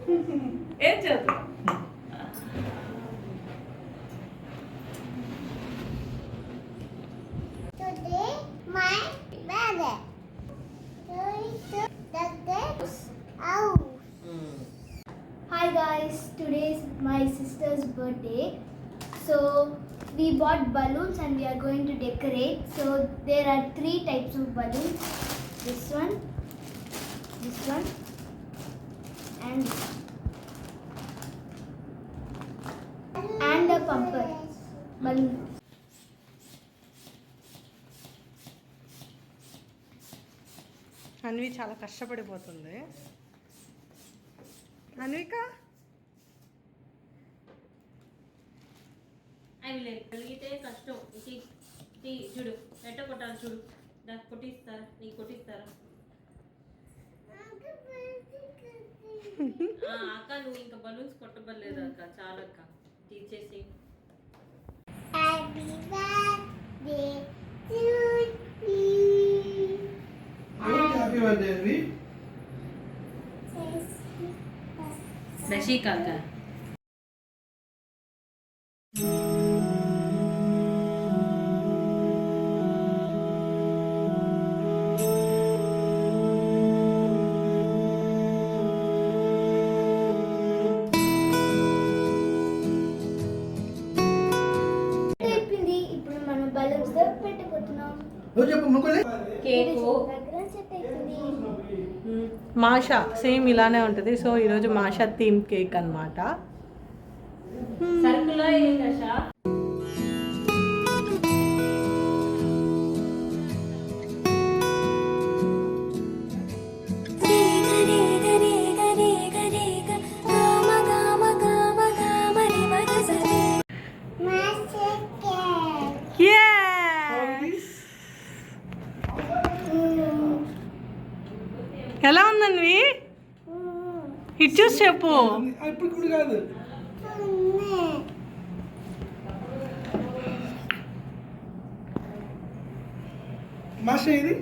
ఏం చదువు Hi guys, today is my sister's birthday. So we bought balloons and we are going to decorate. So there are 3 types of balloons. This one, and this one. And a pumper balloon. Anvi చాలా కష్టపడిపోతుంది. అన్విక అవి కలిగితే కష్టం. ఇది చూడు ఎట్ట కొట్టాలి చూడు. దాన్ని కొట్టిస్తారా నీకు కొట్టిస్తారా అక్క? నువ్వు ఇంకా బలూన్స్ కొట్టబడలేదు అక్క. చాలా అక్క తీసేసి. రషీకా అక్క ఇప్పుడు మనం బలూన్స్ పెట్టబోతున్నాం. కేకు మాషా సేమ్ ఇలానే ఉంటుంది. సో ఈరోజు మాషా థీమ్ కేక్ అన్నమాట. సర్కులో రష ఎలా ఉందండి? ఇటు చూసి చెప్పు. ఇప్పుడు కాదు మాషా ఇది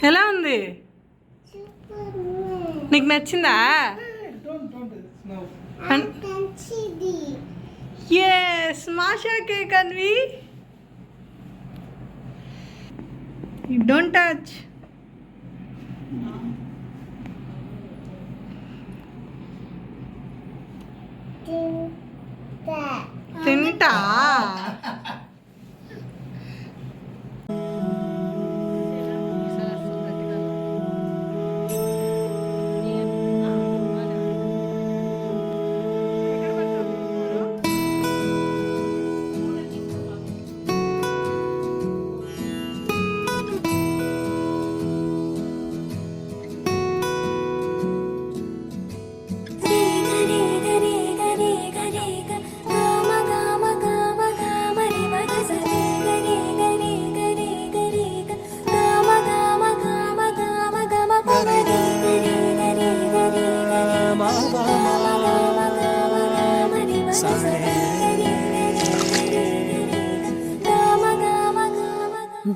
ఎలా ఉంది? నీకు నచ్చిందా? Yes Masha cake Anvi. Don't touch. తింటా.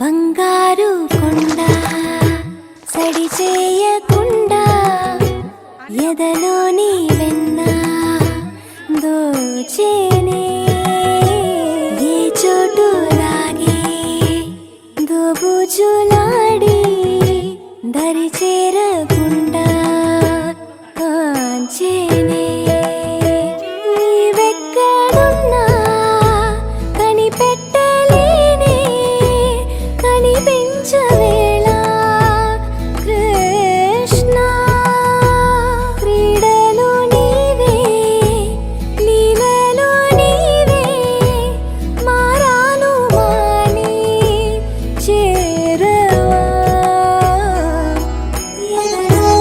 బంగారు కొండ సడి చేయకుండా ఎదలోని వెన్న దోచేనే ఏ చోటు లాగే దోబుజులాడి దరి చేరకుండా కాంచేనే నీవెక్కడున్నా కనిపెట్టలేనే కనిపించవేళ కృష్ణ క్రీడలో నీవే లీలలో నీవే మారాను మాని చేరవా ఎదలో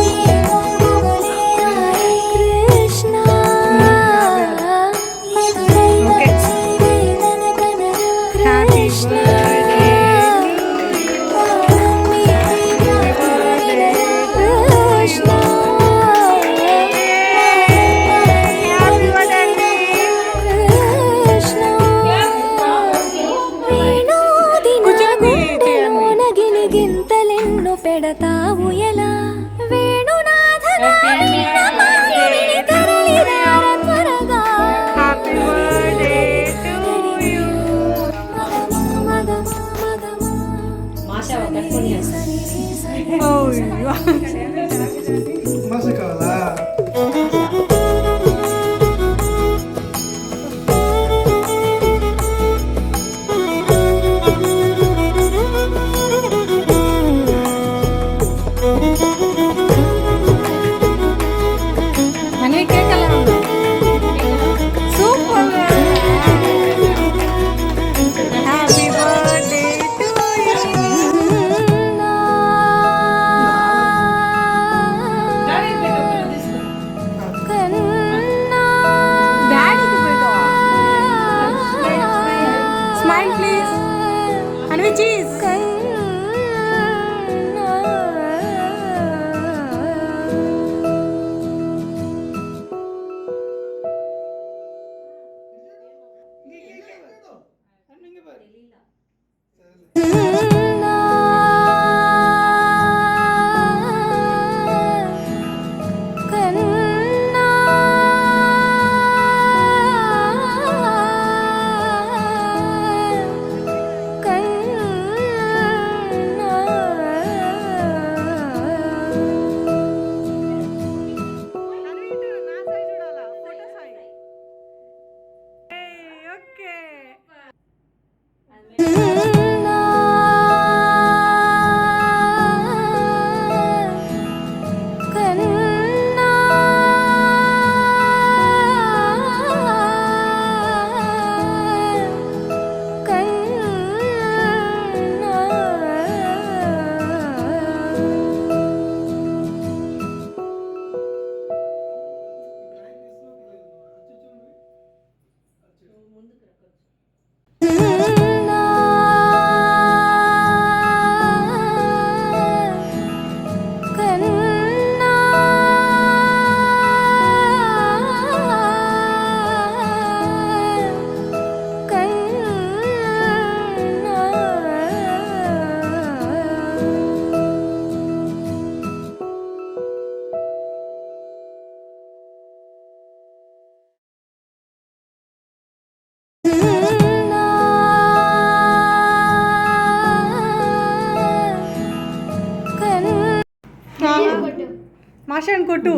మాషాని కొట్టు.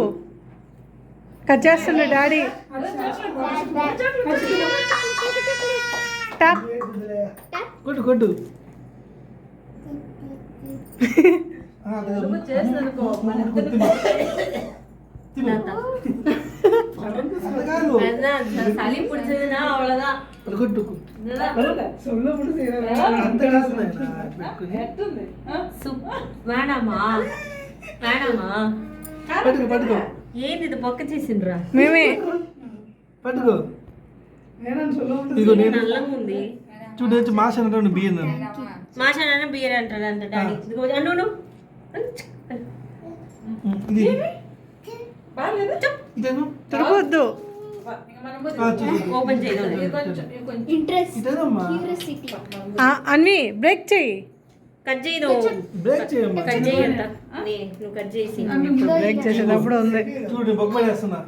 కట్ చేస్తుండే డాడీ. టాప్. కొట్టు కొట్టు சளி பிடிச்சதுன்னா அவ்வளவுதான். కొట్టు అంత కాదు వేణామా వేణామా పట్టుకో పట్టుకో ఏంది ఇది బొక్క చేసిండ్రా? మేమే పట్టుకో ఇదిగో నేను నల్లంగా ఉంది. చూడొచ్చు మాష అంటే బియ్యం మాషాన బియర్ అంటాడు అంట డాడీ. ఇదిగో అను ఇది ఇదేను తిరగొద్దు. ఓపెన్ చేయదు. ఇంట్రెస్ట్ ఇదేనమ్మా క్యూరియాసిటీ. అన్నీ బ్రేక్ చెయ్యి. కట్ చేయదు. బ్రేక్ చేయమ్మా కట్ చేయంట. నువ్వు కట్ చేసి బ్రేక్ చేసేటప్పుడు ఉంది. చూడు బొక్క పడేస్తున్నా